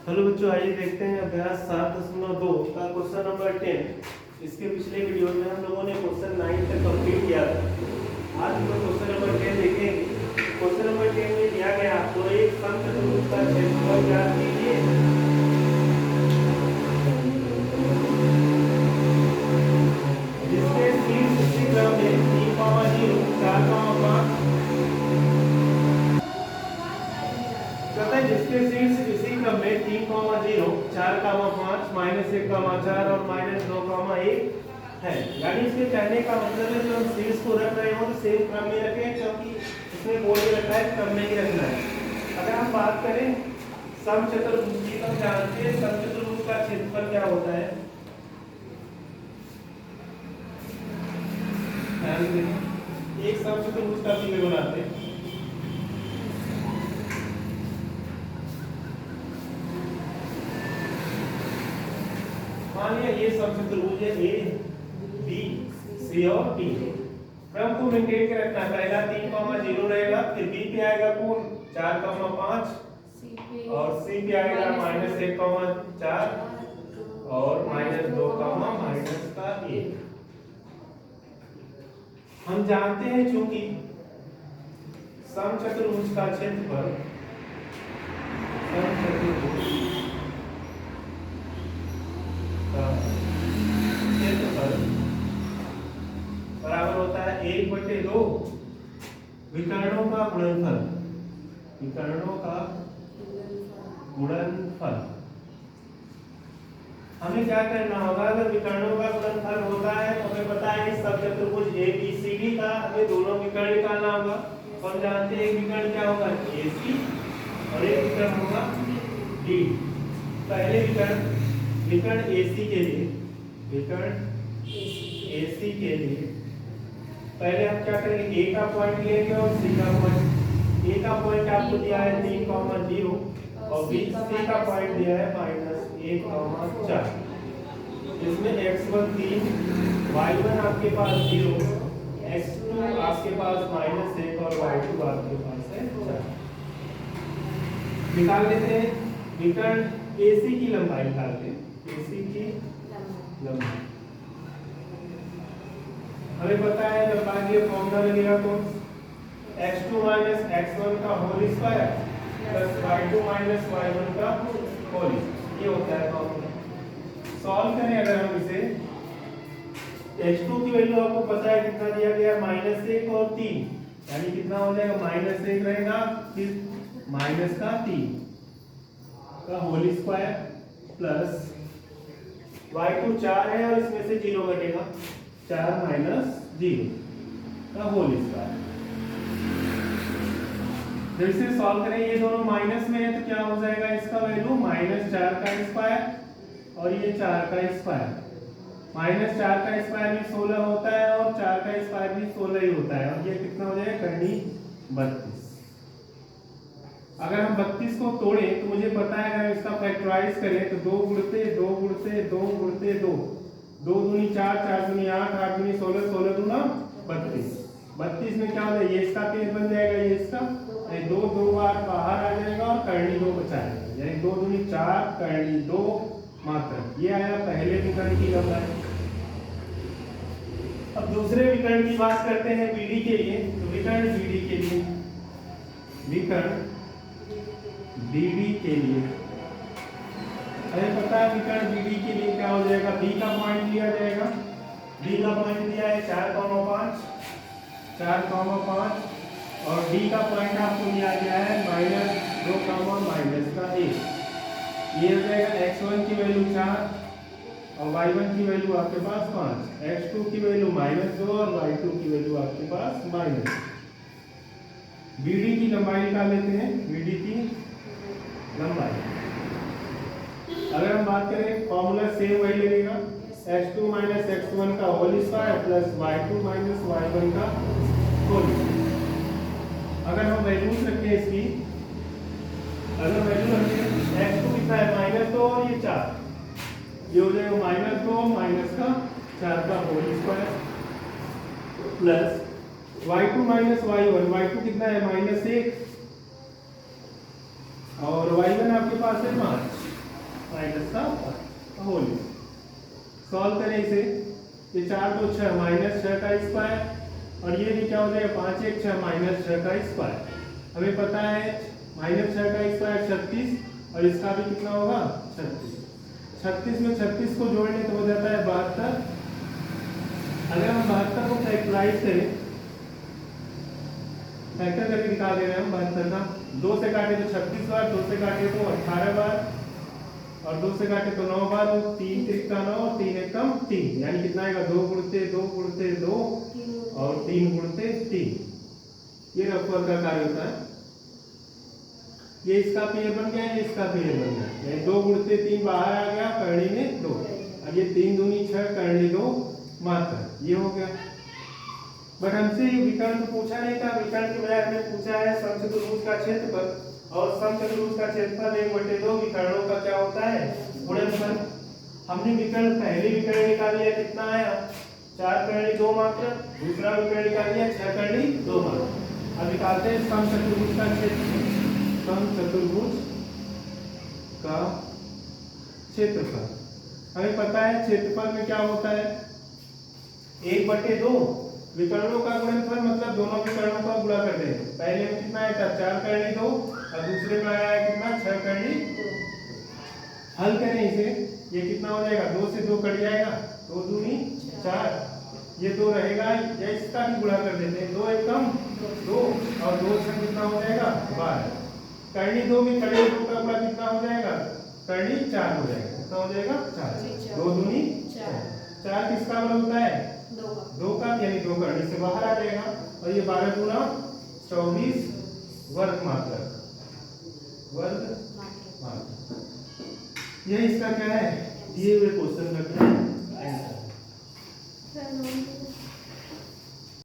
Hello बच्चों, आइए देखते हैं अभ्यास 7.2 का क्वेश्चन नंबर 10। इसके पिछले वीडियो में हम लोगों ने क्वेश्चन 9 तक कंप्लीट किया था। आज हम लोग क्वेश्चन नंबर 10 देखेंगे। क्वेश्चन नंबर 10 में दिया गया आपको एक समचतुर्भुज का क्षेत्रफल ज्ञात कीजिए। जिसके शीर्ष इसी क्रम में 3, 0, 4, 5 जिसके शीर्ष इसी क्रम में 3, 0, 4, 5, -1, 4 और -2, 1 है। यानी इसके कहने का मतलब है जो हम शीर्ष को रख रहे हो तो सेम क्रम में रखें, क्योंकि इसमें बोल के रखा है क्रम में ही रखना है। अगर हम बात करें समचतुर्भुज की, तो जानते हैं समचतुर्भुज का क्षेत्रफल क्या होता है। एक समचतुर्भुज का चित्र बनाते हैं। मान लिया ये समचतुर्भुज है ए बी सी और डी। क्रम को मेंटेन के रखना। पहला 3, 0 रहेगा, फिर बी पे आएगा कौन 4, 5 और सी पे आएगा -1, 4 और -2, -1। हम जानते हैं चूंकि समचतुर्भुज का क्षेत्रफल बराबर होता है 1/2 विकर्णों का गुणनफल। विकर्णों का गुणनफल हमें क्या करना होगा। अगर विकर्णों का गुणनफल होता है तो हमें पता है कि समचतुर्भुज ABCD का हमें दोनों विकर्ण निकालना होगा। तो हम जानते हैं एक विकर्ण क्या होगा AC और एक विकर्ण होगा D। पहले विकर्ण AC के लिए, विकर्ण AC के लिए पहले हम क्या करेंगे, A का पॉइंट लेंगे और C का पॉइंट। A का पॉइंट आपको दिया है 3, 0 और B C का पॉइंट दिया है -1, 4। इसमें x1 3, y1 आपके पास 0, x2 आपके पास -1 और y2 आपके पास है 4। निकाल लेते हैं विकर्ण AC की लंबाई निकालते हैं। AC की लंबाई हमें पता है जब आगे फॉर्मूला लगेगा तो x2 - x1 का whole square plus y2 - y1 का होल, ये होता है फॉर्मूला। सॉल्व करें अगर हम इसे, x2 की वैल्यू आपको पता है कितना दिया गया -1 और 3, यानी कितना हो जाएगा -1 रहेगा फिर -3 का होल स्क्वायर प्लस y2 4 है और इसमें से 0 घटेगा 4 - 0 का होल स्क्वायर। जब इसे सॉल्व करें ये दोनों माइनस में है तो क्या हो जाएगा, इसका वैल्यू -4 का स्क्वायर और ये 4 का स्क्वायर। -4 का स्क्वायर भी 16 होता है और 4 का स्क्वायर भी 16 ही होता है और ये कितना हो जाएगा करनी 32। अगर हम 32 को तोड़ें तो मुझे पता है अगर इसका फैक्टराइज करें तो 2 गुणते 2 गुणते 2 गुणते 2, 2 दूनी 4, 4 दूनी 8, 8 दूनी 16, 16 दूना 32। 32 में क्या हो जाएगा, ये इसका पेज बन जाएगा, ये इसका 2 बार बाहर आ जाएगा और करनी 2 बचाएगा, यानी 2 दूनी 4 करनी 2 मात्र। ये आया पहले विकर्ण की लंबाई। अब दूसरे विकर्ण की बात करते हैं BD के लिए। तो विकर्ण BD के लिए, विकर्ण BD के लिए हमें पता है विकर्ण BD के लिए क्या हो जाएगा, B का पॉइंट लिया जाएगा। B का पॉइंट दिया है 4, 5 और D का पॉइंट आपको दिया गया है -2, -1। ये हो जाएगा x1 की वैल्यू 4 और y1 की वैल्यू आपके पास 5, x2 की वैल्यू -2 और y2 की वैल्यू आपके पास -। BD की लंबाई निकाल लेते हैं। BD की लंबाई अगर हम बात करें फॉर्मूला सेम वही लगेगा, x2 - x1 का whole square plus y2 - y1 का होल। अगर हम वैल्यूज रखें इसकी, अगर वैल्यू रखें x2 कितना है -2 और ये 4, ये हो जाएगा -2 - 4 का whole square plus y2 - y1, y2 कितना है -1 और y1 आपके पास है 5। माइनस का होल। सॉल्व करें इसे, ये 4 2 6 माइनस 6 का स्क्वायर, और ये भी क्या हो जाएगा 5 1 6 माइनस 6 का स्क्वायर। हमें पता है माइनस 6 का स्क्वायर 36, और इसका भी कितना होगा 36। 36 में 36 को जोड़ने तो हो जाता है 72। अगर हम 72 को फैक्टराइज करें, फैक्टर करके निकाल दे रहे हैं हम 72 का, 2 से काटे तो 36 बार, 2 से काटे तो 18 बार, और 2 से काटे तो 9 बार, 3 त्रिका 9, 3 एकम 3, यानी कितना आएगा 2 गुणते 2 गुणते 2 और 3 गुणते 3। ये रफवर्क का कार्य होता है। ये इसका पेयर बन गया, ये इसका पेयर बन गया, यानी 2 गुणते 3 बाहर आ गया, करनी में 2, अब ये 3 दूनी 6 करनी 2 मात्र, ये हो गया। बट हमसे ये विकर्ण तो पूछा नहीं था, विकर्ण की बजाय हमने पूछा है समचतुर्भुज का क्षेत्रफल, और समचतुर्भुज का क्षेत्रफल 1/2 विकर्णों का क्या होता है गुणनफल। हमने विकर्ण पहले विकर्ण निकाल लिया, कितना आया 4 करनी 2 मात्र, दूसरा विकर्ण निकाल लिया 6 करनी 2 मात्र। अब निकालते हैं समचतुर्भुज का क्षेत्रफल। समचतुर्भुज का क्षेत्रफल, हमें पता है क्षेत्रफल में क्या होता है 1/2 विकर्णों का गुणनफल, मतलब दोनों विकर्णों का गुणा कर देंगे। पहले में कितना आया था 4 करनी 2, और दूसरे में आया है कितना 6 करनी 2। हल करें इसे, ये कितना हो जाएगा 2 से 2 कट जाएगा, 2 दूनी 4, ये 2 रहेगा, या इसका भी गुणा कर देते हैं, 2 एकम 2 और 2 6 कितना हो जाएगा 12। करनी 2 में करनी 2 का गुणा कितना हो जाएगा करनी 4 हो जाएगा, कितना हो जाएगा 4, 2 दूनी 4 किसका बल होता है 2 का, यानी 2 करनी से बाहर आ जाएगा, और ये 12 गुना 24 वर्ग मात्रक, वर्ग मात्रक। ये इसका क्या है दिए हुए क्वेश्चन का क्या है आंसर।